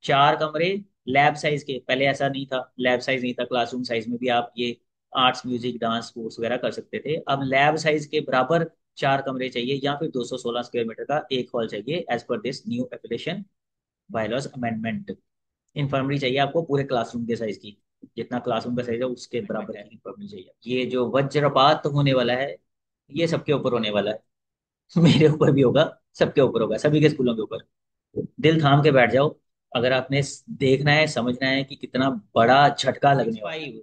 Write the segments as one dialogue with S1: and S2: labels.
S1: 4 कमरे lab size के, पहले ऐसा नहीं था, लैब साइज नहीं था, क्लासरूम साइज में भी आप ये आर्ट्स म्यूजिक डांस स्पोर्ट्स वगैरह कर सकते थे। अब लैब साइज के बराबर 4 कमरे चाहिए, या फिर 216 स्क्वायर मीटर का एक हॉल चाहिए as per this new affiliation bylaws amendment. Infirmary चाहिए आपको पूरे क्लासरूम के साइज की, जितना क्लासरूम का साइज है उसके बराबर की इन्फर्मरी चाहिए। ये जो वज्रपात होने वाला है, ये सबके ऊपर होने वाला है। मेरे ऊपर भी होगा, सबके ऊपर होगा, सभी के स्कूलों के ऊपर। दिल थाम के बैठ जाओ, अगर आपने देखना है समझना है कि कितना बड़ा झटका लगने वाला है।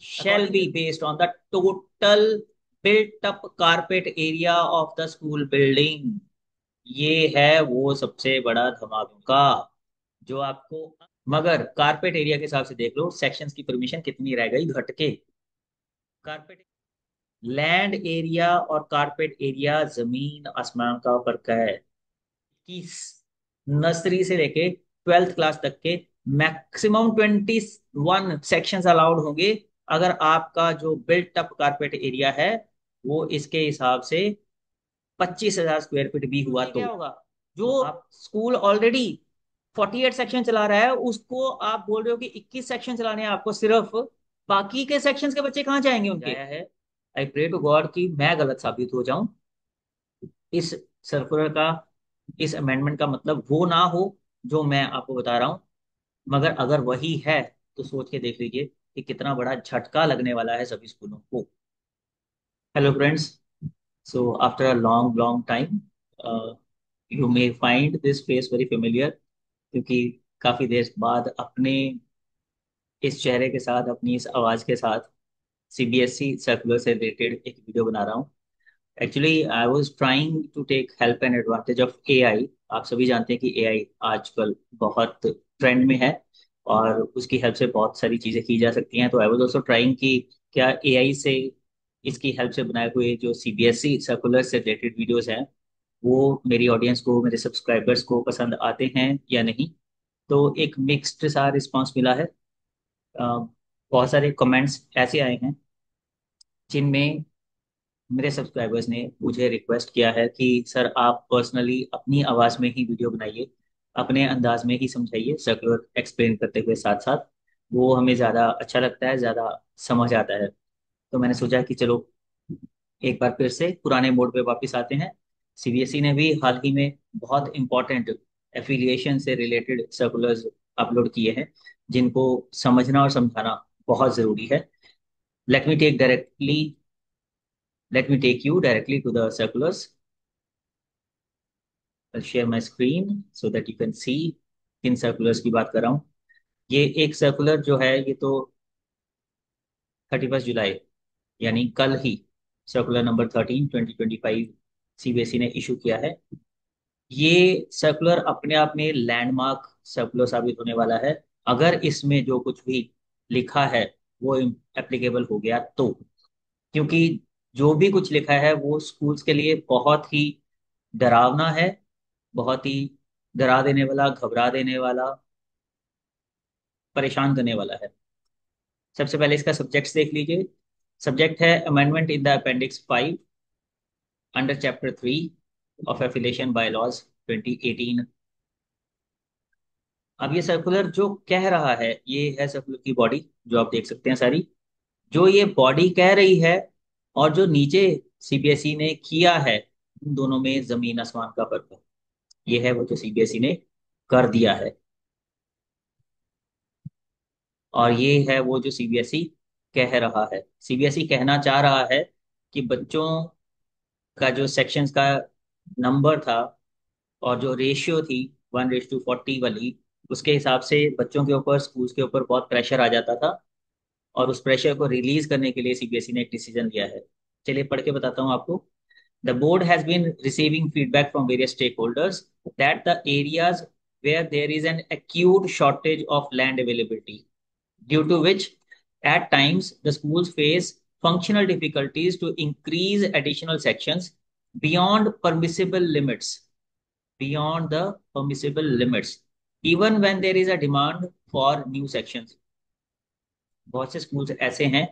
S1: Shall be based on the total built up carpet area of the school building। ये है वो सबसे बड़ा धमाका जो आपको। मगर कारपेट एरिया के हिसाब से देख लो, सेक्शंस की परमिशन कितनी रह गई घट के। कारपेट लैंड एरिया और कारपेट एरिया जमीन आसमान का फर्क है। कि नर्सरी से लेके 12th क्लास तक के मैक्सिमम 21 सेक्शंस अलाउड होंगे, अगर आपका जो बिल्ट अप कारपेट एरिया है वो इसके हिसाब से 25,000 स्क्वायर फीट भी हुआ तो क्या होगा। जो आप स्कूल ऑलरेडी 48 सेक्शन चला रहा है, उसको आप बोल रहे हो कि 21 सेक्शन चलाने हैं आपको सिर्फ, बाकी के सेक्शंस के बच्चे कहाँ जाएंगे उनके। आया है, आई प्रे टू गॉड कि मैं गलत साबित हो जाऊं। इस सर्कुलर का, इस अमेंडमेंट का मतलब वो ना हो जो मैं आपको बता रहा हूं। मगर अगर वही है तो सोच के देख लीजिए कि कितना बड़ा झटका लगने वाला है सभी स्कूलों को। Hello friends, so after a long long time you may find this face very familiar, क्योंकि काफी देर बाद अपने इस चेहरे के साथ, अपनी इस आवाज के साथ सीबीएसई सर्कुलर से रिलेटेड एक वीडियो बना रहा हूँ। Actually I was trying to take help and advantage of AI. आप सभी जानते हैं कि एआई आजकल बहुत ट्रेंड में है और उसकी हेल्प से बहुत सारी चीज़ें की जा सकती हैं। तो आई वाज आल्सो ट्राइंग कि क्या एआई से, इसकी हेल्प से बनाए हुए जो सीबीएसई सर्कुलर से रिलेटेड वीडियोस हैं वो मेरी ऑडियंस को, मेरे सब्सक्राइबर्स को पसंद आते हैं या नहीं। तो एक मिक्स्ड सा रिस्पांस मिला है। बहुत सारे कमेंट्स ऐसे आए हैं जिनमें मेरे सब्सक्राइबर्स ने मुझे रिक्वेस्ट किया है कि सर आप पर्सनली अपनी आवाज़ में ही वीडियो बनाइए, अपने अंदाज में ही समझाइए, सर्कुलर एक्सप्लेन करते हुए साथ साथ। वो हमें ज़्यादा अच्छा लगता है, ज़्यादा समझ आता है। तो मैंने सोचा कि चलो एक बार फिर से पुराने मोड पे वापस आते हैं। सीबीएसई ने भी हाल ही में बहुत इंपॉर्टेंट एफिलिएशन से रिलेटेड सर्कुलर्स अपलोड किए हैं, जिनको समझना और समझाना बहुत ज़रूरी है। Let me take directly let me take you directly to the circulars. I'll share my screen so that you can see किन सर्कुलर्स की बात कर रहा हूँ। ये एक सर्कुलर जो है ये तो 31 जुलाई, यानी कल ही, सर्कुलर नंबर 13/2025 सीबीएसई ने इशू किया है। ये सर्कुलर अपने आप में लैंडमार्क सर्कुलर साबित होने वाला है, अगर इसमें जो कुछ भी लिखा है वो एप्लीकेबल हो गया तो। क्योंकि जो भी कुछ लिखा है वो स्कूल्स के लिए बहुत ही डरावना है, बहुत ही डरा देने वाला, घबरा देने वाला, परेशान करने वाला है। सबसे पहले इसका सब्जेक्ट्स देख लीजिए। सब्जेक्ट है amendment in the appendix 5 under chapter 3 of affiliation bylaws 2018। अब ये सर्कुलर जो कह रहा है, ये है सर्कुलर की बॉडी, जो आप देख सकते हैं सारी। जो ये बॉडी कह रही है और जो नीचे सीबीएसई ने किया है, उन दोनों में जमीन आसमान का फर्क है। ये है वो जो सीबीएसई ने कर दिया है, और ये है वो जो सीबीएसई कह रहा है। सीबीएसई कहना चाह रहा है कि बच्चों का जो सेक्शंस का नंबर था और जो रेशियो थी 1:40 वाली, उसके हिसाब से बच्चों के ऊपर, स्कूल्स के ऊपर बहुत प्रेशर आ जाता था, और उस प्रेशर को रिलीज करने के लिए सीबीएसई ने एक डिसीजन लिया है। चलिए पढ़ के बताता हूँ आपको। The board has been receiving feedback from various stakeholders that the areas where there is an acute shortage of land availability, due to which at times the schools face functional difficulties to increase additional sections beyond permissible limits, beyond the permissible limits, even when there is a demand for new sections। बहुत से schools ऐसे हैं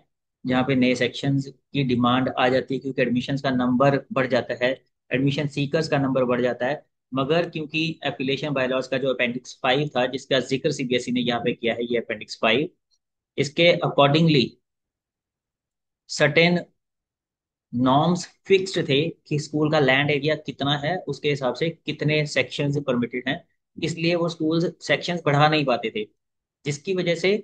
S1: जहाँ पे नए sections की demand आ जाती है, क्योंकि एडमिशन्स का नंबर बढ़ जाता है, एडमिशन सीकर्स का नंबर बढ़ जाता है। मगर क्योंकि एफिलिएशन बायलॉज का जो अपेंडिक्स 5 था, जिसका जिक्र सीबीएसई ने यहाँ पे किया है, ये अपेंडिक्स 5, इसके अकॉर्डिंगली सर्टेन नॉर्म्स फिक्स्ड थे कि स्कूल का लैंड एरिया कितना है, उसके हिसाब से कितने सेक्शंस परमिटेड हैं। इसलिए वो स्कूल सेक्शंस बढ़ा नहीं पाते थे, जिसकी वजह से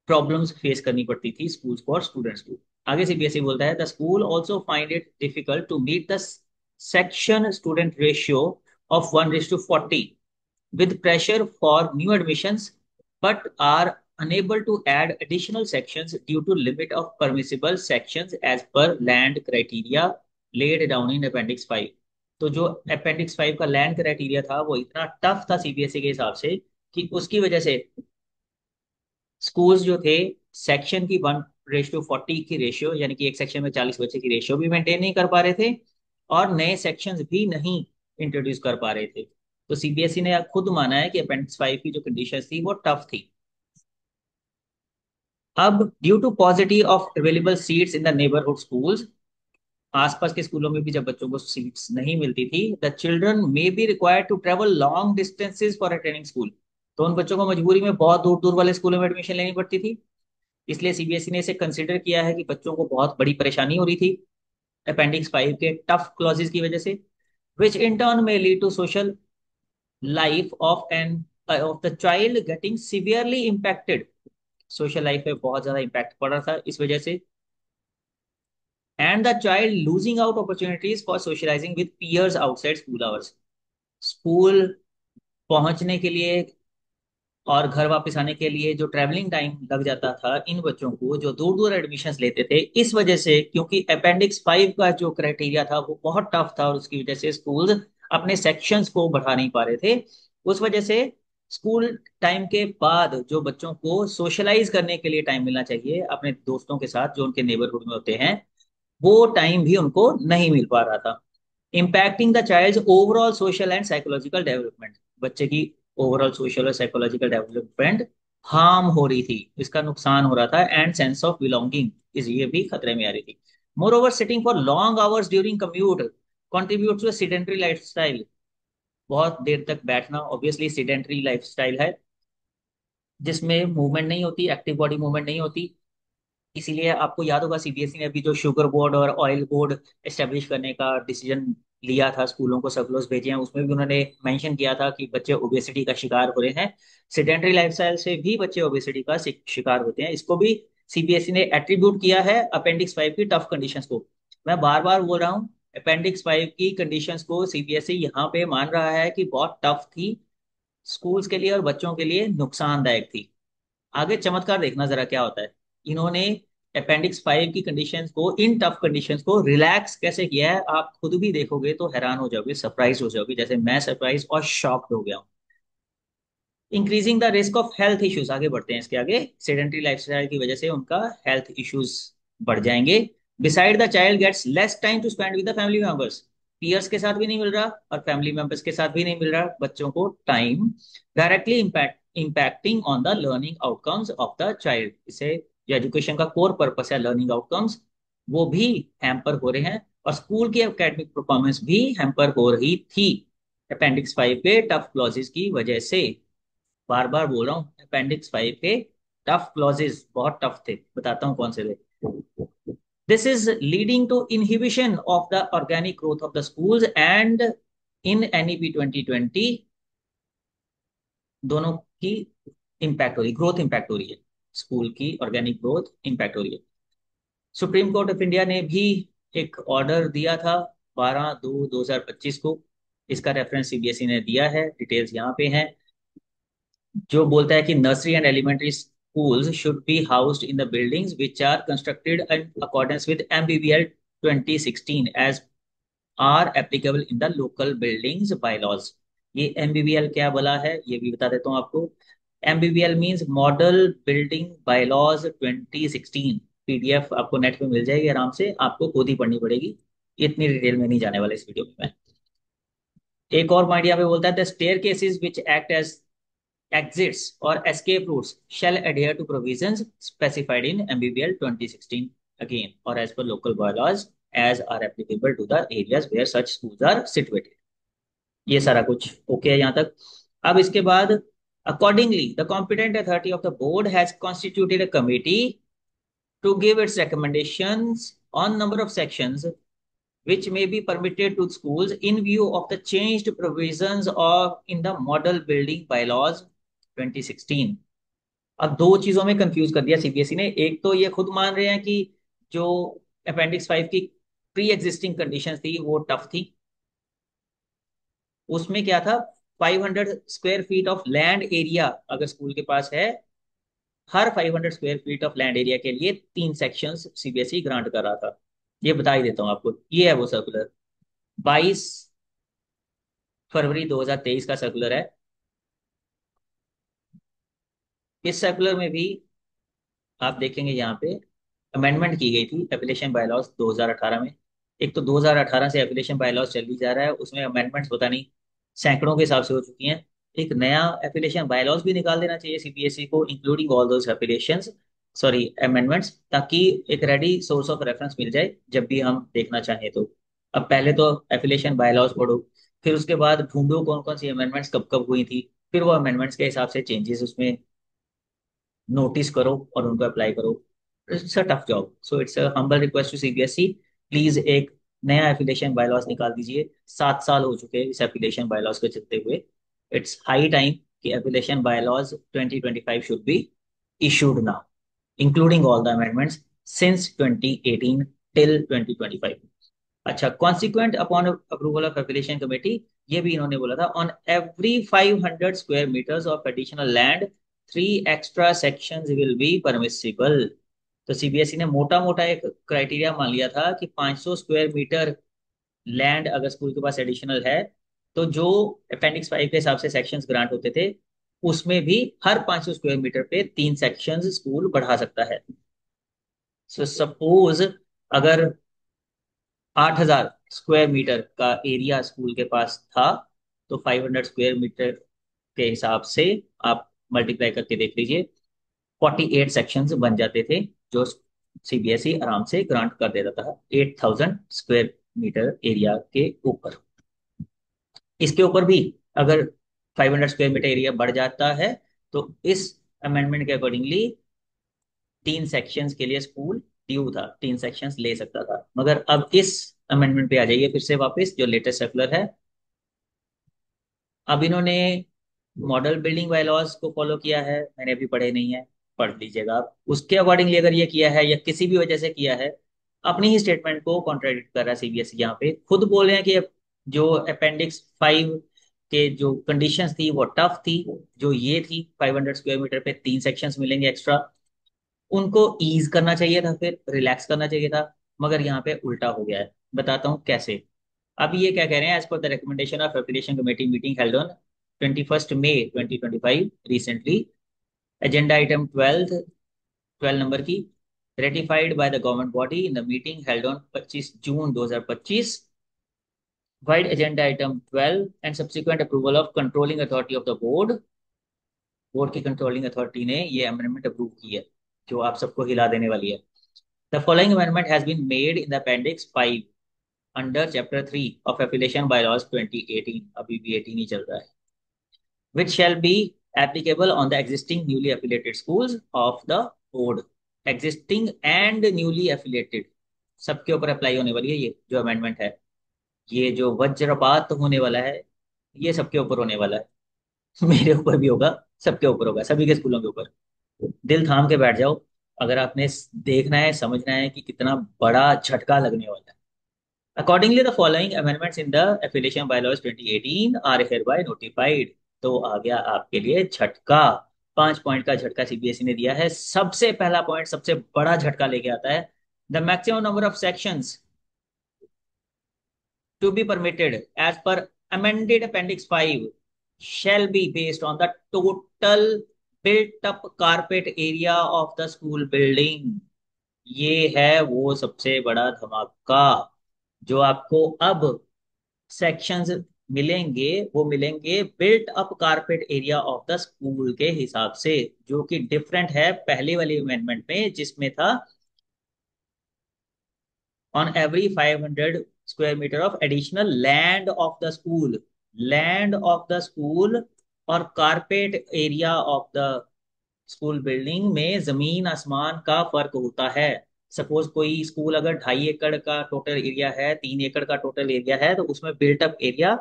S1: प्रॉब्लम्स फेस करनी पड़ती थी स्कूल्स को और स्टूडेंट्स को। आगे सीबीएसई बोलता है the school also find it difficult to meet the section student ratio of 1:40 with pressure for new admissions, but are unable to add additional sections due to limit of permissible sections as per land criteria laid down in appendix 5। तो जो appendix 5 का land criteria था वो इतना tough था CBSE के हिसाब से कि उसकी वजह से स्कूल्स जो थे सेक्शन की 1:40 की रेशियो, यानी कि एक सेक्शन में 40 बच्चे की रेशियो भी मेंटेन नहीं कर पा रहे थे, और नए सेक्शंस भी नहीं इंट्रोड्यूस कर पा रहे थे। तो सीबीएसई ने खुद माना है कि अपेंडिक्स 5 की जो कंडीशन थी वो टफ थी। अब due to positive of available seats in the neighbourhood schools, आसपास के स्कूलों में भी जब बच्चों को सीट्स नहीं मिलती थी, the children may be required to travel long distances for attending school. तो उन बच्चों को मजबूरी में बहुत दूर दूर वाले स्कूलों में एडमिशन लेनी पड़ती थी। इसलिए सीबीएसई ने इसे कंसिडर किया है कि बच्चों को बहुत बड़ी परेशानी हो रही थी अपेंडिक्स 5 के टफ क्लॉजेस की वजह से, विच इन टर्न में lead to social life of the child getting severely impacted. Social life पे बहुत ज्यादा इम्पैक्ट पड़ रहा था इस वजह से, and the child losing out opportunities for socialising with peers outside school hours. School पहुंचने के लिए और घर वापस आने के लिए जो ट्रैवलिंग टाइम लग जाता था इन बच्चों को जो दूर दूर एडमिशन्स लेते थे, इस वजह से, क्योंकि अपेंडिक्स 5 का जो क्राइटेरिया था वो बहुत टफ था और उसकी वजह से स्कूल अपने सेक्शंस को बढ़ा नहीं पा रहे थे। उस वजह से स्कूल टाइम के बाद जो बच्चों को सोशलाइज करने के लिए टाइम मिलना चाहिए अपने दोस्तों के साथ जो उनके नेबरहुड में होते हैं, वो टाइम भी उनको नहीं मिल पा रहा था, impacting the child overall social and psychological development. बच्चे की ओवरऑल सोशल और साइकोलॉजिकल डेवलपमेंट हार्म हो रही थी, इसका नुकसान हो रहा था, एंड सेंस ऑफ बिलोंगिंग इस ये भी खतरे में आ रही थी। Moreover sitting for long hours during commute contribute to sedentary lifestyle. बहुत देर तक बैठना ऑब्वियसली सीडेंट्री लाइफ स्टाइल है, जिसमें मूवमेंट नहीं होती, एक्टिव बॉडी मूवमेंट नहीं होती। इसीलिए आपको याद होगा सीबीएसई ने अभी जो शुगर बोर्ड और ऑयल बोर्ड एस्टेब्लिश करने का डिसीजन लिया था, स्कूलों को सर्कुलर्स भेजे हैं, उसमें भी उन्होंने मेंशन किया था कि बच्चे ओबेसिटी का शिकार हो रहे हैं। सेडेंटरी लाइफस्टाइल से भी बच्चे ओबेसिटी का शिकार होते हैं, इसको भी सीबीएसई ने एट्रीब्यूट किया है अपेंडिक्स 5 की टफ कंडीशंस को। मैं बार बार बोल रहा हूँ, अपेंडिक्स 5 की कंडीशंस को सीबीएसई यहाँ पे मान रहा है कि बहुत टफ थी, स्कूल्स के लिए और बच्चों के लिए नुकसानदायक थी। आगे चमत्कार देखना जरा क्या होता है। इन्होंने अपेंडिक्स 5 की कंडीशंस को, इन टफ कंडीशंस को रिलैक्स कैसे किया है, आप खुद भी देखोगे तो हैरान हो जाओगे, सरप्राइज हो जाओगे, जैसे मैं सरप्राइज और शॉक्ड हो गया हूँ। Increasing the risk of health issues, आगे बढ़ते हैं इसके आगे, सेडेंट्री लाइफस्टाइल की वजह से उनका हेल्थ इश्यूज बढ़ जाएंगे। Beside the child gets less time to spend with the family members, peers के साथ भी नहीं मिल रहा और फैमिली मेंबर्स के साथ भी नहीं मिल रहा बच्चों को time, directly impacting on the learning outcomes of the child. इसे जो एजुकेशन का कोर पर्पस है लर्निंग आउटकम्स, वो भी हैम्पर हो रहे हैं, और स्कूल की एकेडमिक परफॉर्मेंस भी हैम्पर हो रही थी अपेंडिक्स 5 के टफ क्लॉजेस की वजह से। बार बार बोल रहा हूँ, अपेंडिक्स 5 के टफ क्लॉजेस बहुत टफ थे, बताता हूँ कौन से थे। This is leading to inhibition of the organic growth of the schools and in NEP 2020 दोनों की इम्पैक्ट हो रही, ग्रोथ इम्पैक्ट हो रही है, स्कूल की ऑर्गेनिक ग्रोथ इम्पैक्ट हो रही है। सुप्रीम कोर्ट ऑफ इंडिया ने भी एक ऑर्डर दिया था 12/2/2025 को, इसका रेफरेंस सीबीएसई ने दिया है, डिटेल्स यहाँ पे हैं, जो बोलता है कि nursery and elementary schools should be housed in the buildings which are constructed in accordance with MBBL 2016 as are applicable in the local buildings bylaws। ये MBBL क्या बोला है ये भी बता देता हूँ आपको। MBBL means model building bylaws 2016। PDF आपको नेट पे मिल जाएगी आराम से, आपको खुद ही पढ़नी पड़ेगी, इतनी डिटेल में नहीं जाने वाला इस वीडियो में मैं। एक और पॉइंट यहाँ पे बोलता है the staircases which act as exits or escape routes shall adhere to provisions specified in MBBL 2016 again or as per local bylaws as are applicable to the areas where such schools are situated। ये सारा कुछ okay है यहाँ तक। अब इसके बाद, accordingly the competent authority of the board has constituted a committee to give its recommendations on number of sections which may be permitted to schools in view of the changed provisions of in the model building bylaws 2016। अब दो चीजों में confuse कर दिया CBSE ने। एक तो ये खुद मान रहे हैं कि जो अपेंडिक्स 5 की प्री एग्जिस्टिंग कंडीशंस थी वो टफ थी। उसमें क्या था, 500 square feet of land area अगर स्कूल के पास है, हर 500 square feet of land area के लिए 3 सेक्शंस सीबीएसई ग्रांट कर रहा था। ये बता ही देता हूँ आपको, ये है वो सर्कुलर, 22 फरवरी 2023 का सर्कुलर है। इस सर्कुलर में भी आप देखेंगे यहाँ पे अमेंडमेंट की गई थी एफिलिएशन बायलॉज 2018 में। एक तो 2018 से एफिलिएशन बायलॉज चल ही जा रहा है, उसमें अमेंडमेंट्स पता नहीं सैकड़ों के हिसाब से हो चुकी हैं। एक नया एफिलिएशन बायलॉज भी निकाल देना चाहिए सीबीएसई को, including all those affiliations, sorry amendments, ताकि एक रेडी सोर्स ऑफ रेफरेंस मिल जाए जब भी हम देखना चाहें तो। अब पहले तो एफिलिएशन बायलॉज पढ़ो, फिर उसके बाद ढूंढो कौन कौन सी अमेंडमेंट्स कब कब हुई थी, फिर वो अमेंडमेंट्स के हिसाब से चेंजेस उसमें नोटिस करो और उनको अप्लाई करो। It's a tough job, so it's a humble request to CBSE, please एक नया एफिलिएशन बायलॉज निकाल दीजिए। 7 साल हो चुके हैं इस एफिलिएशन बायलॉज को चलते हुए। इट्स हाई टाइम कि affiliation bylaws 2025 should be issued now, including all the amendments since 2018 till 2025। अच्छा, consequent upon approval of affiliation committee, ये भी इन्होंने बोला था, on every 500 square metres of additional land 3 extra sections will be permissible. तो CBSE ने मोटा मोटा एक क्राइटेरिया मान लिया था कि 500 स्क्वायर मीटर लैंड अगर स्कूल के पास एडिशनल है, तो जो अपेंडिक्स 5 के हिसाब से सेक्शंस ग्रांट होते थे, उसमें भी हर 500 स्क्वायर मीटर पे 3 सेक्शंस स्कूल बढ़ा सकता है। सो सपोज अगर 8,000 स्क्वायर मीटर का एरिया स्कूल के पास था, तो 500 स्क्वायर मीटर के हिसाब से आप मल्टीप्लाई करके देख लीजिए, 48 सेक्शंस बन जाते थे, जो सीबीएसई आराम से ग्रांट कर देता था 8,000 स्क्वायर मीटर एरिया के ऊपर। इसके ऊपर भी अगर 500 स्क्वायर मीटर एरिया बढ़ जाता है, तो इस अमेंडमेंट के अकॉर्डिंगली 3 सेक्शंस के लिए स्कूल ड्यू था, 3 सेक्शंस ले सकता था। मगर अब इस अमेंडमेंट पे आ जाइए फिर से वापस, जो लेटेस्ट सर्कुलर है। अब इन्होंने मॉडल बिल्डिंग बायलॉज को फॉलो किया है, मैंने अभी पढ़े नहीं है, पढ़ लीजिएगा आप। उसके अकॉर्डिंगली अगर ये किया है या किसी भी वजह से किया है, अपनी ही स्टेटमेंट को कॉन्ट्राडिक्ट कर रहा है सीबीएसई। यहाँ पे खुद बोल रहे हैं कि जो अपेंडिक्स 5 के जो कंडीशंस थी वो टफ थी, जो ये थी 500 स्क्वायर मीटर पे 3 सेक्शंस मिलेंगे एक्स्ट्रा, उनको ईज करना चाहिए था, फिर रिलैक्स करना चाहिए था। मगर यहाँ पे उल्टा हो गया है, बताता हूँ कैसे। अब ये क्या कह रहे हैं, as per the recommendation of application committee meeting held on 21 May 2025 recently, agenda item 12 number की, ratified by the government body in the meeting held on 25 June 2025, vide agenda item 12 and subsequent approval of controlling authority of the board, board की controlling authority ने ये amendment approve की है, जो आप सबको हिला देने वाली है। The following amendment has been made in the appendix 5 under chapter 3 of affiliation bylaws 2018, अभी भी 18 ही चल रहा है, which shall be applicable on the existing newly affiliated schools of the board। existing and newly affiliated सबके ऊपर apply होने वाली है ये जो अमेंडमेंट है। ये जो वज्रपात होने वाला है, ये सबके ऊपर होने वाला है। मेरे ऊपर भी होगा, सबके ऊपर होगा, सभी के स्कूलों के ऊपर। दिल थाम के बैठ जाओ, अगर आपने देखना है समझना है कि कितना बड़ा झटका लगने वाला है। Accordingly, the following amendments in the affiliation bylaws 2018 are hereby notified। तो आ गया आपके लिए झटका, 5 पॉइंट का झटका सीबीएसई ने दिया है। सबसे पहला पॉइंट, सबसे बड़ा झटका लेके आता है, the maximum number of sections to be permitted as per amended appendix 5 shall be based on the total built up carpet area of the school building। ये है वो सबसे बड़ा धमाका, जो आपको अब सेक्शंस मिलेंगे, वो मिलेंगे built up carpet area of the school के हिसाब से, जो कि डिफरेंट है पहले वाली अमेंडमेंट में जिसमें था on every 500 square metre of additional land of the school. Land of the school और carpet area of the school building में जमीन आसमान का फर्क होता है। सपोज कोई स्कूल अगर 2.5 एकड़ का टोटल एरिया है, 3 एकड़ का टोटल एरिया है, तो उसमें बिल्टअप एरिया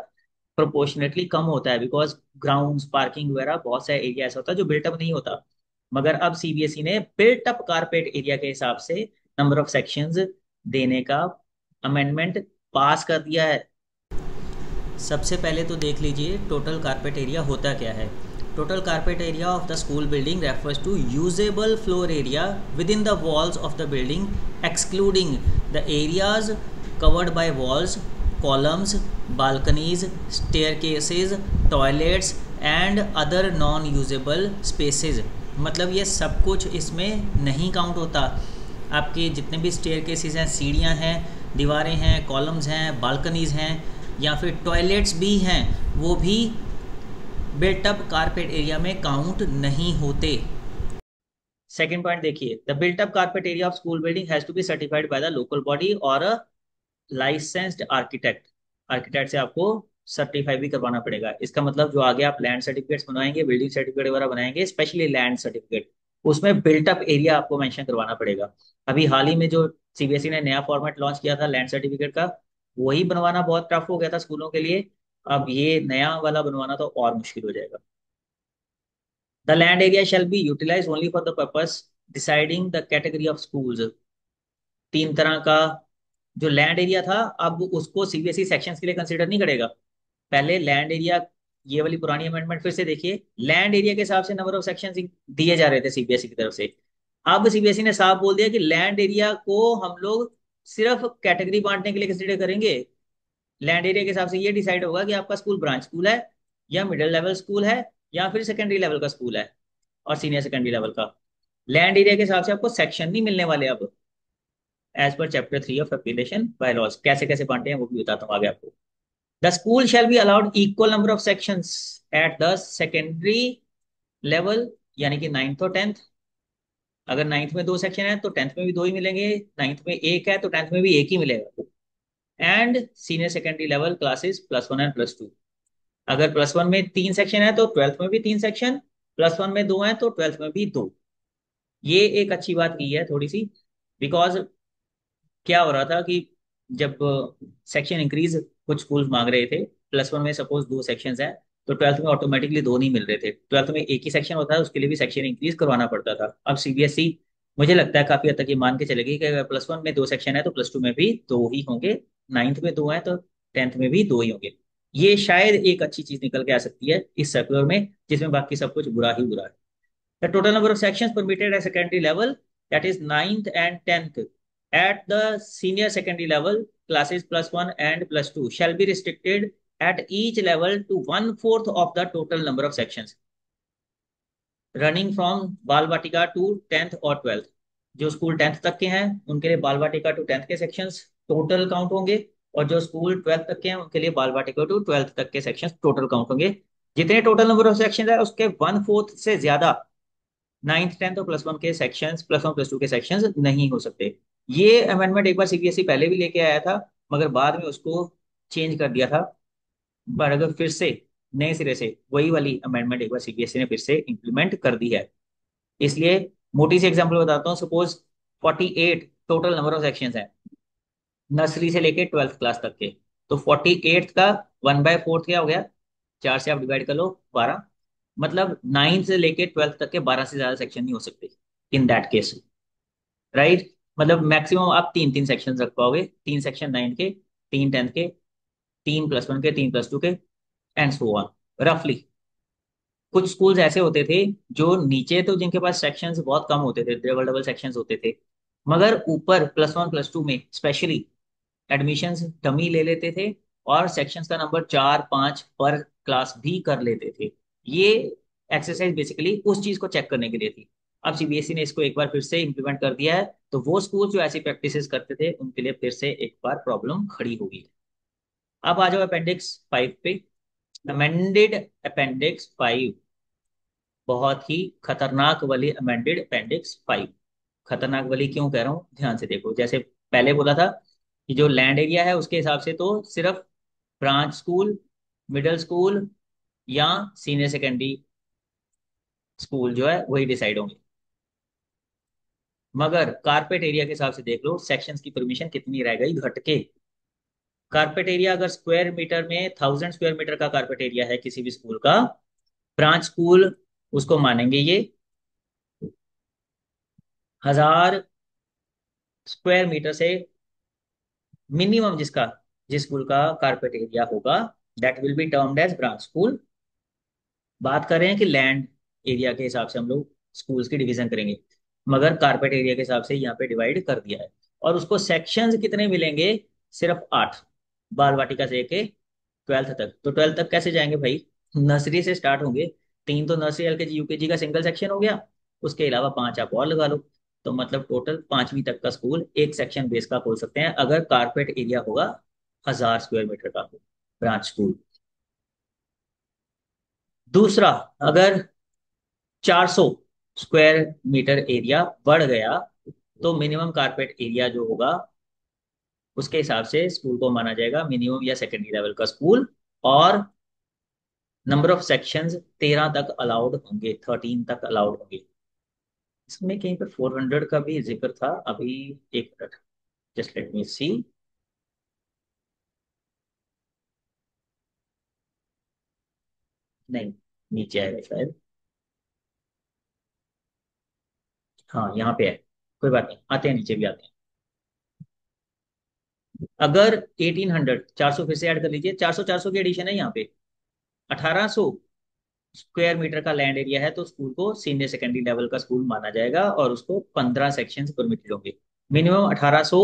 S1: प्रोपोर्शनेटली कम होता है, बिकॉज ग्राउंड्स पार्किंग वगैरह बहुत सा एरिया ऐसा होता है जो बिल्टअप नहीं होता। मगर अब सीबीएसई ने बिल्टअप कारपेट एरिया के हिसाब से नंबर ऑफ सेक्शंस देने का अमेंडमेंट पास कर दिया है। सबसे पहले तो देख लीजिए टोटल कारपेट एरिया होता क्या है। Total carpet area of the school building refers to usable floor area within the walls of the building excluding the areas covered by walls, columns, balconies, staircases, toilets and other non usable spaces. मतलब ये सब कुछ इसमें नहीं count होता। आपके जितने भी स्टेयरकेसेस हैं, सीढ़ियाँ हैं, दीवारें हैं, कॉलम्स हैं, बालकनीज हैं, या फिर टॉयलेट्स भी हैं, वो भी बिल्टअप कारपेट एरिया में काउंट नहीं होते। सेकेंड पॉइंट देखिए, the built up carpet area of school building has to be certified by the local body और अ लाइसेंस्ड आर्किटेक्ट। आर्किटेक्ट से आपको सर्टिफाई भी करवाना पड़ेगा। इसका मतलब जो आगे आप लैंड सर्टिफिकेट्स बनवाएंगे, बिल्डिंग सर्टिफिकेट वगैरह बनाएंगे, स्पेशली लैंड सर्टिफिकेट, उसमें बिल्टअप एरिया आपको मेंशन करवाना पड़ेगा। अभी हाल ही में जो सीबीएसई ने नया फॉर्मेट लॉन्च किया था लैंड सर्टिफिकेट का, वही बनवाना बहुत टफ हो गया था स्कूलों के लिए। अब ये नया वाला बनवाना तो और मुश्किल हो जाएगा। The land area shall be utilize only for the purpose deciding the category of schools. तीन तरह का जो लैंड एरिया था, अब उसको सीबीएसई सेक्शंस के लिए कंसिडर नहीं करेगा। पहले लैंड एरिया, ये वाली पुरानी अमेंडमेंट फिर से देखिए, लैंड एरिया के हिसाब से नंबर ऑफ सेक्शंस दिए जा रहे थे सीबीएसई की तरफ से। अब सीबीएसई ने साफ बोल दिया कि लैंड एरिया को हम लोग सिर्फ कैटेगरी बांटने के लिए कंसिडर करेंगे। लैंड एरिया के हिसाब से ये डिसाइड होगा कि आपका स्कूल ब्रांच स्कूल है, या मिडिल लेवल स्कूल है, या फिर सेकेंडरी लेवल का स्कूल है और सीनियर सेकेंडरी लेवल का। लैंड एरिया के हिसाब से आपको सेक्शन नहीं मिलने वाले अब। As per chapter 3 of application bylaws कैसे कैसे बांटे हैं वो भी बताता हूँ आगे आपको। The school shall be allowed equal number of sections at the secondary level, यानी कि 9th और 10th। अगर 9th में 2 सेक्शन है तो 10th में भी 2 ही मिलेंगे, 9th में एक है तो 10th में भी एक ही मिलेगा। And senior secondary level classes +1 and +2। अगर +1 में 3 सेक्शन है तो 12th में भी 3 सेक्शन, +1 में 2 है तो 12th में भी 2। ये एक अच्छी बात की है थोड़ी सी, बिकॉज क्या हो रहा था कि जब सेक्शन इंक्रीज कुछ स्कूल मांग रहे थे, +1 में सपोज 2 सेक्शन है, तो 12th में ऑटोमेटिकली 2 नहीं मिल रहे थे। 12th में एक ही सेक्शन होता है, उसके लिए भी सेक्शन इंक्रीज करवाना पड़ता था। अब सीबीएसई मुझे लगता है काफी हद तक ये मान के चलेगी कि अगर +1 में 2 सेक्शन है तो +2 में भी 2 ही होंगे, 9th में 2 है तो 10th में भी 2 ही होंगे। ये शायद एक अच्छी चीज निकल के आ सकती है इस सर्कुलर में, जिसमें बाकी सब कुछ बुरा ही बुरा है। The total number of sections permitted at secondary level, that is 9th and 10th, at the senior secondary level, classes +1 and +2, shall be restricted at each level to 1/4 of the total number of sections, running from बाल वाटिका to 10th और 12th। जो school 10th तक के हैं उनके लिए बाल वाटिका to 10th के सेक्शंस टोटल काउंट होंगे, और जो स्कूल 12th तक के हैं उनके लिए बाल वाटिका टू 12th तक के सेक्शंस टोटल काउंट होंगे। जितने टोटल नंबर ऑफ सेक्शन है उसके 1/4 से ज्यादा 9th 10th और +1 के सेक्शंस, +1 +2 के सेक्शंस नहीं हो सकते। ये अमेंडमेंट एक बार सीबीएसई पहले भी लेके आया था, मगर बाद में उसको चेंज कर दिया था। पर अगर फिर से नए सिरे से वही वाली अमेंडमेंट एक बार सीबीएसई ने फिर से इंप्लीमेंट कर दी है। इसलिए मोटी सी एग्जांपल बताता हूँ। Suppose 48 total number of sections हैं नर्सरी से लेके 12th क्लास तक के, तो 48 का 1/4 क्या हो गया, 4 से आप डिवाइड कर लो 12। मतलब 9 से लेके 12th तक के 12 से ज्यादा सेक्शन नहीं हो सकते इन दैट केस, राइट। मतलब मैक्सिमम आप 3 3 सेक्शन रख पाओगे, 3 सेक्शन 9 के, 3 10th के, 3 +1 के, 3 +2 के, एंड सो ऑन रफली। कुछ स्कूल्स ऐसे होते थे जो नीचे तो जिनके पास सेक्शंस बहुत कम होते थे, डबल डबल सेक्शंस होते थे, मगर ऊपर +1 +2 में स्पेशली एडमिशन्स डमी ले लेते थे और सेक्शंस का नंबर 4 5 पर क्लास भी कर लेते थे। ये एक्सरसाइज बेसिकली उस चीज को चेक करने के लिए थी। अब सीबीएसई ने इसको एक बार फिर से इम्प्लीमेंट कर दिया है, तो वो स्कूल जो ऐसी प्रैक्टिसेस करते थे उनके लिए फिर से एक बार प्रॉब्लम खड़ी होगी। अब आ जाओ अपेंडिक्स 5 पे। अमेंडेड अपेंडिक्स 5 बहुत ही खतरनाक वाली अमेंडेड अपेंडिक्स 5। खतरनाक वाली क्यों कह रहा हूँ, ध्यान से देखो। जैसे पहले बोला था कि जो लैंड एरिया है उसके हिसाब से तो सिर्फ ब्रांच स्कूल मिडिल स्कूल या सीनियर सेकेंडरी स्कूल जो है वही डिसाइड होंगे। मगर कारपेट एरिया के हिसाब से देख लो सेक्शंस की परमिशन कितनी रह गई घट के। कारपेट एरिया अगर स्क्वायर मीटर में 1000 स्क्वायर मीटर का कारपेट एरिया है किसी भी स्कूल का, ब्रांच स्कूल उसको मानेंगे ये 1000 स्क्वायर मीटर से मिनिमम जिसका, जिस स्कूल का कारपेट एरिया होगा, that will be termed as branch school. बात कर रहे हैं कि लैंड एरिया के हिसाब से हम लोग स्कूल्स की डिवीजन करेंगे, मगर कारपेट एरिया के हिसाब से यहाँ पे डिवाइड कर दिया है। और उसको सेक्शंस कितने मिलेंगे? सिर्फ 8, बाल वाटिका से लेके ट्वेल्थ तक। तो ट्वेल्थ तक कैसे जाएंगे भाई? नर्सरी से स्टार्ट होंगे। 3 तो नर्सरी एलकेजी यूकेजी का सिंगल सेक्शन हो गया, उसके अलावा 5 आप और लगा लो। तो मतलब टोटल 5वीं तक का स्कूल एक सेक्शन बेस का खोल सकते हैं अगर कारपेट एरिया होगा 1000 स्क्वायर मीटर का, ब्रांच स्कूल। दूसरा, अगर 400 स्क्वायर मीटर एरिया बढ़ गया तो मिनिमम कारपेट एरिया जो होगा उसके हिसाब से स्कूल को माना जाएगा मिनिमम या सेकेंडरी लेवल का स्कूल। और नंबर ऑफ सेक्शंस 13 तक अलाउड होंगे, 13 तक अलाउड होंगे। इसमें कहीं पर 400 का भी जिक्र था अभी। एक मिनट, जस्ट लेट मी सी। नहीं, नीचे आएगा शायद। हाँ यहाँ पे है, कोई बात नहीं, आते हैं नीचे भी आते हैं। अगर 1800, 400 फिर से ऐड कर लीजिए, 400 400 की एडिशन है यहाँ पे। 1800 स्क्वायर मीटर का लैंड एरिया है तो स्कूल को सीनियर सेकेंडरी लेवल का स्कूल माना जाएगा और उसको 15 सेक्शंस परमिटेड होंगे। Minimum 1800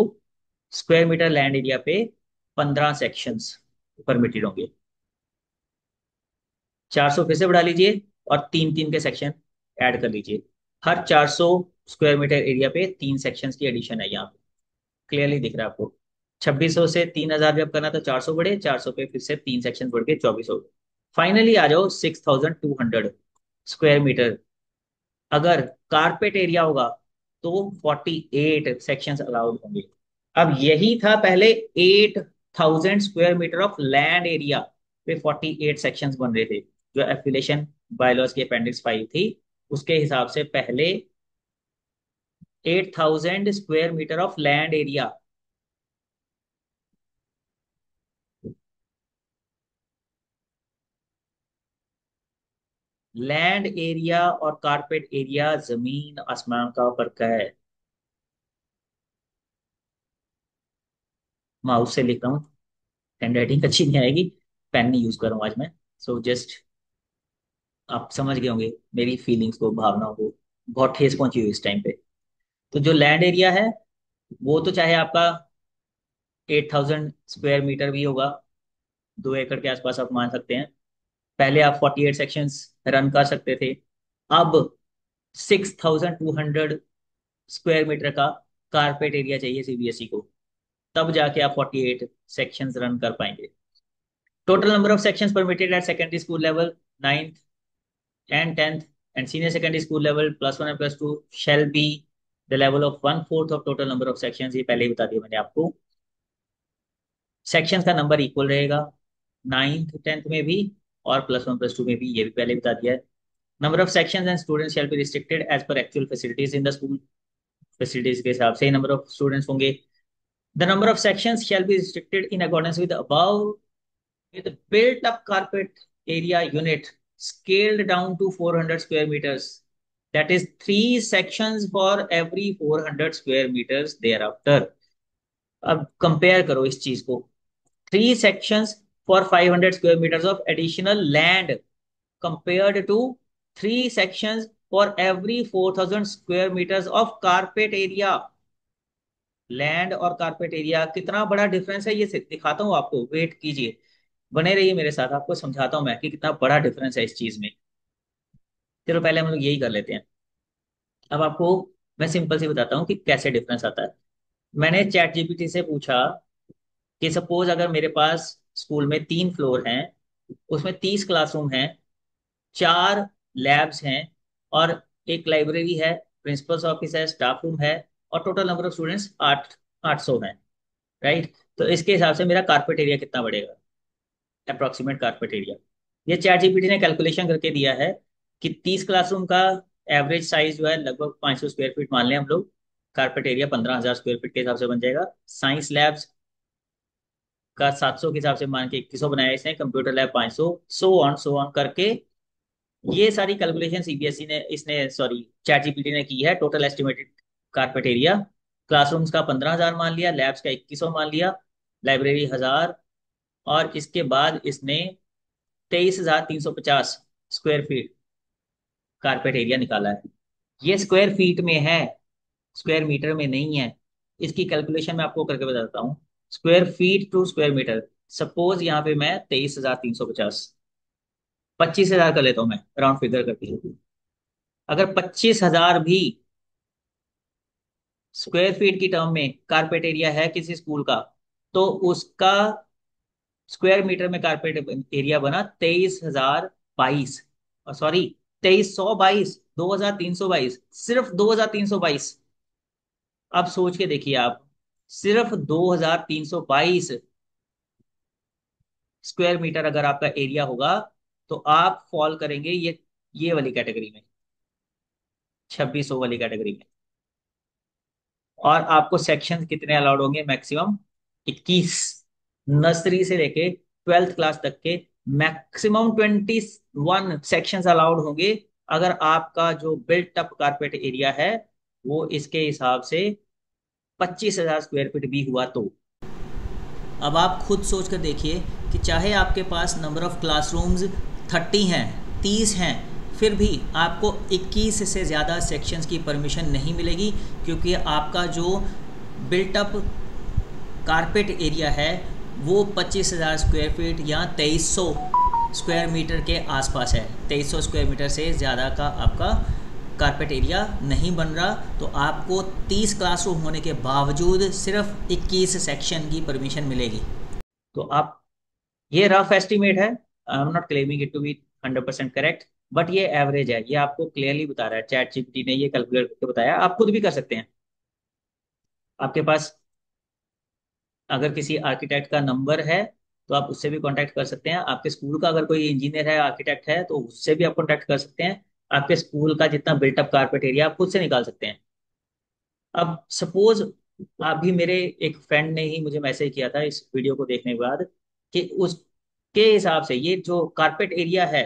S1: square metre land area पे 15 सेक्शंस परमिटेड होंगे। 400 फिर से बढ़ा लीजिए और तीन तीन के सेक्शन ऐड कर लीजिए। हर 400 स्क्वायर मीटर एरिया पे 3 सेक्शंस की एडिशन है यहाँ पे। क्लियरली दिख रहा है आपको? 2600 से 3000 जब करना तो 400 बढ़े, 400 पे फिर से 3 सेक्शन बढ़ के 2400। फाइनली आ जाओ 6200 स्क्वायर मीटर। अगर कारपेट एरिया होगा तो 48 सेक्शंस अलाउड होंगे। अब यही था पहले 8000 square metre of land area पे 48 सेक्शंस बन रहे थे। जो एफिलेशन बायलॉज की अपेंडिक्स 5 थी उसके हिसाब से पहले 8000 square metre of land area. Land area और कारपेट एरिया जमीन आसमान का फर्क है। माउस से लिख रहा हूँ, हैंड राइटिंग अच्छी नहीं आएगी, पेन नहीं यूज कर रहा हूँ आज मैं। सो जस्ट आप समझ गए होंगे मेरी फीलिंग्स को, भावनाओं को। बहुत ठेस पहुंची हुई इस टाइम पे। तो जो लैंड एरिया है वो तो चाहे आपका 8000 स्क्वायर मीटर भी होगा, 2 एकड़ के आसपास आप मान सकते हैं। पहले आप 48 सेक्शंस रन कर सकते थे। अब 6200 स्क्वायर मीटर का कारपेट एरिया चाहिए सीबीएसई को, तब जाके आप 48 सेक्शंस रन कर पाएंगे। Total number of sections permitted at secondary school level, 9th and 10th and senior secondary school level +1 and +2 shall be the level of 1/4 of total number of sections। ये पहले ही बता दिया मैंने आपको। सेक्शंस का number equal रहेगा 9th 10th में भी और +1 +2 में भी, ये भी पहले बता दिया है। Number of sections and students shall be restricted as per actual facilities in the school. Facilities के हिसाब से नंबर ऑफ स्टूडेंट्स होंगे। The number of sections shall be restricted in accordance with above, with built up carpet area unit scaled down to 400 square meters, that is 3 sections for every 400 square meters thereafter। अब compare करो इस चीज को, 3 sections for 500 square meters of additional land compared to 3 sections for every 4000 square meters of carpet area। Land और carpet area कितना बड़ा difference है ये दिखाता हूँ आपको, वेट कीजिए, बने रहिए मेरे साथ, आपको समझाता हूँ मैं कि कितना बड़ा डिफरेंस है इस चीज में। चलो पहले हम लोग यही कर लेते हैं। अब आपको मैं सिंपल से बताता हूँ कि कैसे डिफरेंस आता है। मैंने चैट जीपीटी से पूछा कि सपोज अगर मेरे पास स्कूल में 3 फ्लोर हैं, उसमें 30 क्लासरूम हैं, 4 लैब्स हैं और एक लाइब्रेरी है, प्रिंसिपल्स ऑफिस है, स्टाफ रूम है, और टोटल नंबर ऑफ स्टूडेंट्स 800 हैं। राइट? तो इसके हिसाब से मेरा कारपेट एरिया कितना बढ़ेगा? Approximate carpet area. ये चैट जीपीटी ने कैलकुलेशन करके दिया है कि 30 क्लासरूम का एवरेज साइज जो है लगभग 500 स्क्वायर फीट मान लें हम लोग। कारपेट एरिया 15,000 स्क्वायर फीट के हिसाब से बन जाएगा। साइंस लैब्स का 700 के हिसाब से मान के 2100 बनाया इसने, कंप्यूटर लैब 500, सो ऑन करके ये सारी कैलकुलेशन सीबीएसई ने इसने सॉरी चैट जीपीटी ने की है। Total estimated carpet area classrooms का 15,000 मान लिया, लैब्स का 2100 मान लिया, लाइब्रेरी 1000, और इसके बाद इसने 23,350 स्क्वायर फीट कारपेट एरिया निकाला है। ये स्क्वायर फीट में है, स्क्वायर मीटर में नहीं है। इसकी कैलकुलेशन मैं आपको करके बताता हूँ। Square feet to square metre, suppose यहाँ पे मैं 23,350, 25,000 कर लेता हूँ मैं राउंड फिगर करके। अगर 25,000 भी स्क्वायर फीट की टर्म में कारपेट एरिया है किसी स्कूल का, तो उसका स्क्वायर मीटर में कारपेट एरिया बना 23,022, सॉरी 2322, 2322, सिर्फ 2322। अब सोच के देखिए आप, सिर्फ 2322 स्क्वायर मीटर अगर आपका एरिया होगा, तो आप फॉल करेंगे ये वाली कैटेगरी में, 2600 वाली कैटेगरी में। और आपको सेक्शन कितने अलाउड होंगे? मैक्सिमम 21। नर्सरी से लेके 12th क्लास तक के मैक्सिमम 21 सेक्शंस अलाउड होंगे, अगर आपका जो बिल्ट अप कारपेट एरिया है वो इसके हिसाब से 25,000 स्क्वायर फीट भी हुआ तो। अब आप खुद सोच कर देखिए कि चाहे आपके पास नंबर ऑफ़ क्लासरूम्स 30 हैं, 30 हैं, फिर भी आपको 21 से ज़्यादा सेक्शंस की परमिशन नहीं मिलेगी, क्योंकि आपका जो बिल्टअप कारपेट एरिया है वो 25,000 स्क्वायर फीट या 2300 स्क्वायर मीटर के आसपास है। 2300 स्क्वायर मीटर से ज़्यादा का आपका कारपेट एरिया नहीं बन रहा, तो आपको 30 क्लासरूम होने के बावजूद सिर्फ 21 सेक्शन की परमिशन मिलेगी। तो आप, ये रफ एस्टिमेट है, I am not claiming it to be 100% correct, but ये एवरेज है, ये आपको क्लियरली बता रहा है। चैट जीपीटी ने ये कैलकुलेट करके बताया, आप खुद भी कर सकते हैं। आपके पास अगर किसी आर्किटेक्ट का नंबर है तो आप उससे भी कांटेक्ट कर सकते हैं। आपके स्कूल का अगर कोई इंजीनियर है, आर्किटेक्ट है, तो उससे भी आप कांटेक्ट कर सकते हैं। आपके स्कूल का जितना बिल्टअप कारपेट एरिया आप खुद से निकाल सकते हैं। अब सपोज अभी मेरे एक फ्रेंड ने ही मुझे मैसेज किया था इस वीडियो को देखने के बाद, कि उसके हिसाब से ये जो कारपेट एरिया है,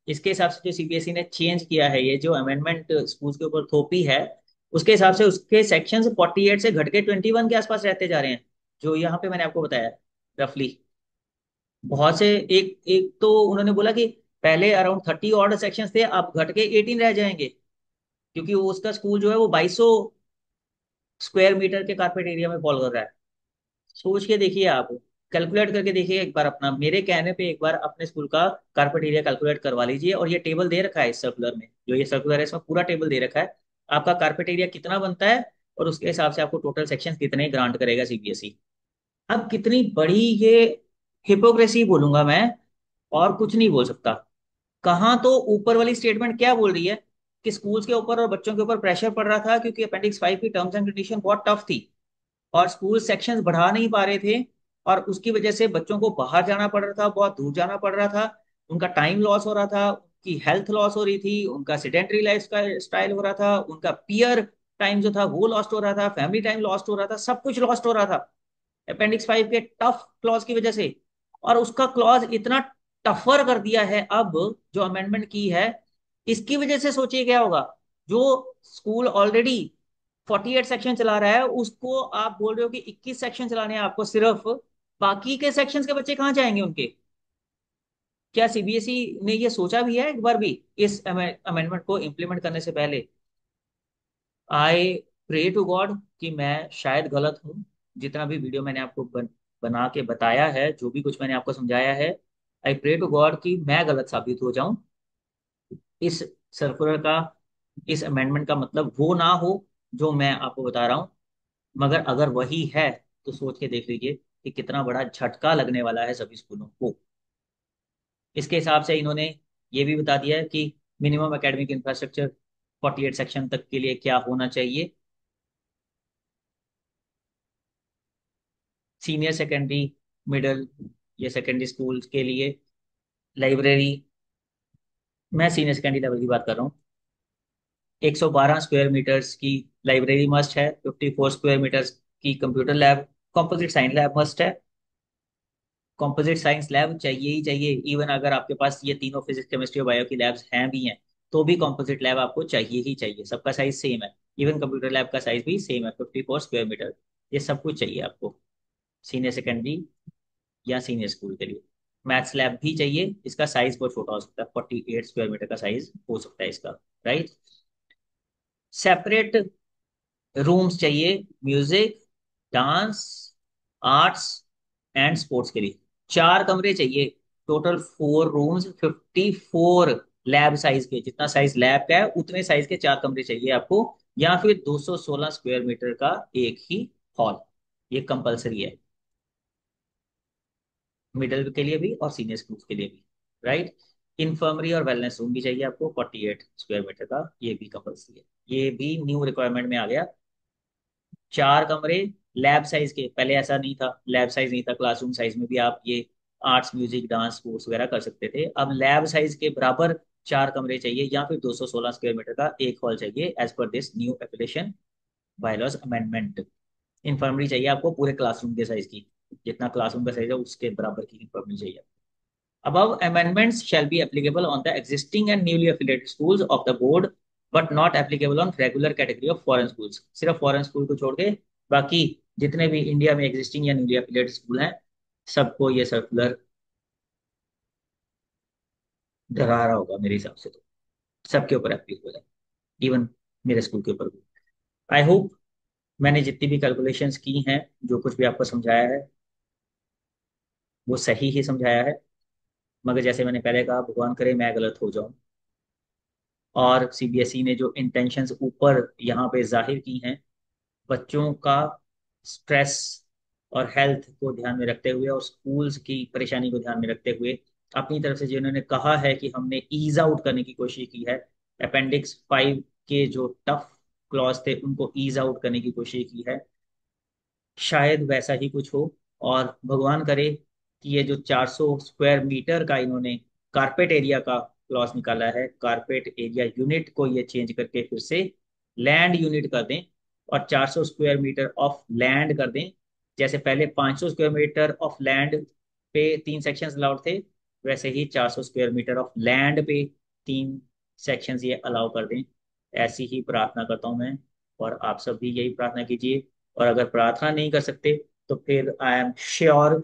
S1: इसके हिसाब से जो सीबीएसई ने चेंज किया है, ये जो अमेंडमेंट स्कूल्स के ऊपर थोपी है, उसके हिसाब से उसके सेक्शन 48 से घट के 21 के आसपास रहते जा रहे हैं, जो यहाँ पे मैंने आपको बताया रफली। बहुत से, एक एक तो उन्होंने बोला कि पहले अराउंड 30 ऑर्डर सेक्शन थे, अब घट के 18 रह जाएंगे, क्योंकि वो उसका स्कूल जो है वो 2200 स्क्वायर मीटर के कारपेट एरिया में फॉल कर रहा है। सोच के देखिए आप, कैलकुलेट करके देखिए एक बार अपना, मेरे कहने पे एक बार अपने स्कूल का कारपेट एरिया कैलकुलेट करवा लीजिए। और ये टेबल दे रखा है इस सर्कुलर में, जो ये सर्कुलर है इसमें पूरा टेबल दे रखा है, आपका कारपेट एरिया कितना बनता है, और उसके हिसाब से आपको टोटल सेक्शन कितने ग्रांट करेगा सीबीएसई। अब कितनी बड़ी ये हिपोक्रेसी बोलूंगा मैं, और कुछ नहीं बोल सकता। कहाँ तो ऊपर वाली स्टेटमेंट क्या बोल रही है कि स्कूल्स के ऊपर और बच्चों के ऊपर प्रेशर पड़ रहा था, क्योंकि अपेंडिक्स 5 की टर्म्स एंड कंडीशन बहुत टफ थी, और स्कूल सेक्शंस बढ़ा नहीं पा रहे थे, और उसकी वजह से बच्चों को बाहर जाना पड़ रहा था, बहुत दूर जाना पड़ रहा था, उनका टाइम लॉस हो रहा था, उनकी हेल्थ लॉस हो रही थी, उनका सिडेंटरी लाइफ स्टाइल हो रहा था, उनका पीयर टाइम जो था वो लॉस्ट हो रहा था, फैमिली टाइम लॉस्ट हो रहा था, सब कुछ लॉस्ट हो रहा था अपेंडिक्स 5 के टफ क्लॉज की वजह से। और उसका क्लॉज इतना टफर कर दिया है अब, जो अमेंडमेंट की है, इसकी वजह से सोचिए क्या होगा। जो स्कूल ऑलरेडी 48 सेक्शन चला रहा है, उसको आप बोल रहे हो कि 21 सेक्शन चलाने हैं आपको सिर्फ, बाकी के सेक्शंस के बच्चे कहाँ जाएंगे उनके? क्या सीबीएसई ने ये सोचा भी है एक बार भी इस अमेंडमेंट को इम्प्लीमेंट करने से पहले? आई प्रे टू गॉड कि मैं शायद गलत हूँ। जितना भी वीडियो मैंने आपको बना के बताया है, जो भी कुछ मैंने आपको समझाया है, आई प्रे टू गॉड कि मैं गलत साबित हो जाऊं। इस सर्कुलर का, इस अमेंडमेंट का मतलब वो ना हो जो मैं आपको बता रहा हूँ। मगर अगर वही है, तो सोच के देख लीजिए कि कितना बड़ा झटका लगने वाला है सभी स्कूलों को। इसके हिसाब से इन्होंने ये भी बता दिया है कि मिनिमम एकेडमिक इंफ्रास्ट्रक्चर 48 सेक्शन तक के लिए क्या होना चाहिए। सीनियर सेकेंडरी, मिडिल, ये सेकेंडरी स्कूल के लिए लाइब्रेरी, मैं सीनियर सेकेंडरी लेवल की बात कर रहा हूँ। 112 स्क्वायर मीटर्स की लाइब्रेरी मस्ट है। 54 स्क्वायर मीटर्स की computer lab, composite science lab must है। कंपोजिट साइंस लैब चाहिए ही चाहिए। इवन अगर आपके पास ये तीनों फिजिक्स केमिस्ट्री और बायो की लैब्स हैं भी हैं, तो भी कंपोजिट लैब आपको चाहिए ही चाहिए। सबका साइज सेम है। इवन कंप्यूटर लैब का साइज भी सेम है, 54 स्क्वायर मीटर। ये सब कुछ चाहिए आपको सीनियर सेकेंडरी या सीनियर स्कूल के लिए। मैथ्स लैब भी चाहिए, इसका साइज बहुत छोटा हो सकता है, 48 स्क्वायर मीटर का साइज हो सकता है इसका। राइट। सेपरेट रूम्स चाहिए music, dance, arts and sports के लिए। 4 कमरे चाहिए। टोटल 4 रूम्स, 54 लैब साइज के, जितना साइज लैब का है उतने साइज के 4 कमरे चाहिए आपको। या फिर 216 स्क्वायर मीटर का एक ही हॉल। ये कंपलसरी है, मिडिल के लिए भी और सीनियर स्कूल के लिए भी। राइट। इन्फर्मरी और वेलनेस रूम भी चाहिए आपको, 48 स्क्वायर मीटर का, ये भी कंपलसरी है। ये भी न्यू रिक्वायरमेंट में आ गया। 4 कमरे लैब साइज के, पहले ऐसा नहीं था, लैब साइज नहीं था। क्लासरूम साइज में भी आप ये आर्ट्स म्यूजिक डांस स्पोर्ट्स वगैरह कर सकते थे। अब लैब साइज के बराबर 4 कमरे चाहिए, या फिर 216 स्क्वायर मीटर का एक हॉल चाहिए, as per this new affiliation bylaws amendment. Infirmary चाहिए आपको पूरे क्लासरूम के साइज की, जितना क्लासरूम का साइज है उसके बराबर की इन्फर्मरी चाहिए। Above amendments shall be applicable on the existing and newly affiliated schools of the board, but not applicable on regular category of foreign schools। सिर्फ फॉरेन स्कूल को छोड़ के बाकी जितने भी इंडिया में एग्जिस्टिंग या न्यूली एफिलिएटेड स्कूल हैं, सबको ये सर्कुलर डरा रहा होगा मेरे हिसाब से। तो सबके ऊपर एप्लीकेबल है, इवन मेरे स्कूल के ऊपर भी। आई होप मैंने जितनी भी कैलकुलेशंस की हैं, जो कुछ भी आपको समझाया है, वो सही ही समझाया है। मगर जैसे मैंने पहले कहा, भगवान करे मैं गलत हो जाऊं। और सीबीएसई ने जो इंटेंशंस ऊपर यहाँ पे जाहिर की हैं, बच्चों का स्ट्रेस और हेल्थ को ध्यान में रखते हुए और स्कूल्स की परेशानी को ध्यान में रखते हुए, अपनी तरफ से जिन्होंने कहा है कि हमने ईज आउट करने की कोशिश की है, अपेंडिक्स 5 के जो टफ क्लॉज थे उनको ईज आउट करने की कोशिश की है, शायद वैसा ही कुछ हो। और भगवान करे कि ये जो 400 स्क्वायर मीटर का इन्होंने कारपेट एरिया का क्लॉज निकाला है, कारपेट एरिया यूनिट को ये चेंज करके फिर से लैंड यूनिट कर दें, और 400 स्क्वायर मीटर ऑफ लैंड कर दें। जैसे पहले 500 स्क्वायर मीटर ऑफ लैंड पे 3 सेक्शंस अलाउड थे, वैसे ही 400 स्क्वायर मीटर ऑफ लैंड पे 3 सेक्शंस ये अलाउ कर दें। ऐसी ही प्रार्थना करता हूँ मैं, और आप सब भी यही प्रार्थना कीजिए। और अगर प्रार्थना नहीं कर सकते, तो फिर आई एम श्योर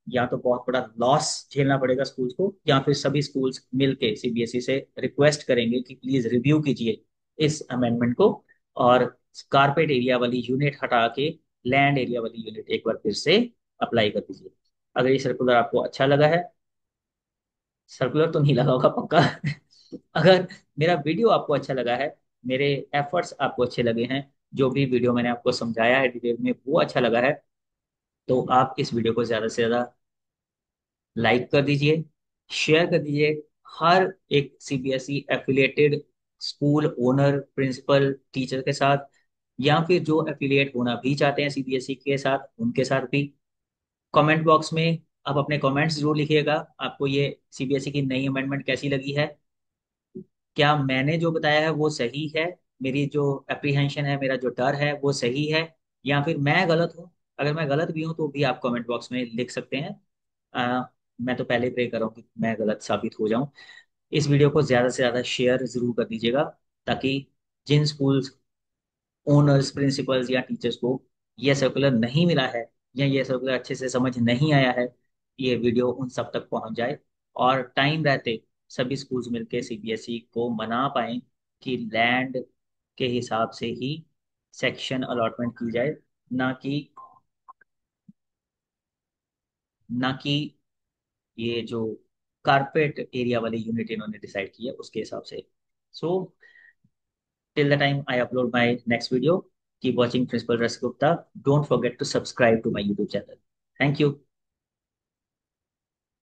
S1: या तो बहुत बड़ा लॉस झेलना पड़ेगा स्कूल्स को, या फिर सभी स्कूल्स मिलके सीबीएसई से रिक्वेस्ट करेंगे कि प्लीज रिव्यू कीजिए इस अमेंडमेंट को, और कारपेट एरिया वाली यूनिट हटा के लैंड एरिया वाली यूनिट एक बार फिर से अप्लाई कर दीजिए। अगर ये सर्कुलर आपको अच्छा लगा है, सर्कुलर तो नहीं लगा होगा पक्का। अगर मेरा वीडियो आपको अच्छा लगा है, मेरे एफर्ट्स आपको अच्छे लगे हैं, जो भी वीडियो मैंने आपको समझाया है डिटेल में वो अच्छा लगा है, तो आप इस वीडियो को ज़्यादा से ज़्यादा लाइक कर दीजिए, शेयर कर दीजिए। हर एक CBSE affiliated school owner, principal, teacher के साथ, या फिर जो एफिलिएट होना भी चाहते हैं सीबीएसई के साथ, उनके साथ भी। कमेंट बॉक्स में आप अपने कमेंट्स जरूर लिखिएगा, आपको ये सीबीएसई की नई अमेंडमेंट कैसी लगी है, क्या मैंने जो बताया है वो सही है, मेरी जो एप्रीहेंशन है, मेरा जो डर है वो सही है, या फिर मैं गलत हूँ। अगर मैं गलत भी हूँ तो भी आप कमेंट बॉक्स में लिख सकते हैं। मैं तो पहले प्रे कर रहा हूँ कि मैं गलत साबित हो जाऊं। इस वीडियो को ज़्यादा से ज़्यादा शेयर जरूर कर दीजिएगा, ताकि जिन स्कूल ओनर्स, प्रिंसिपल्स या टीचर्स को ये सर्कुलर नहीं मिला है, या ये सर्कुलर अच्छे से समझ नहीं आया है, ये वीडियो उन सब तक पहुंच जाए, और टाइम रहते सभी स्कूल्स मिलके सीबीएसई को मना पाए कि लैंड के हिसाब से ही सेक्शन अलॉटमेंट की जाए, ना कि ना कि ये जो कारपेट एरिया वाली यूनिट इन्होंने डिसाइड की है उसके हिसाब से। सो till the time I upload my next video, keep watching Principal Ras Gupta. Don't forget to subscribe to my YouTube channel. Thank you.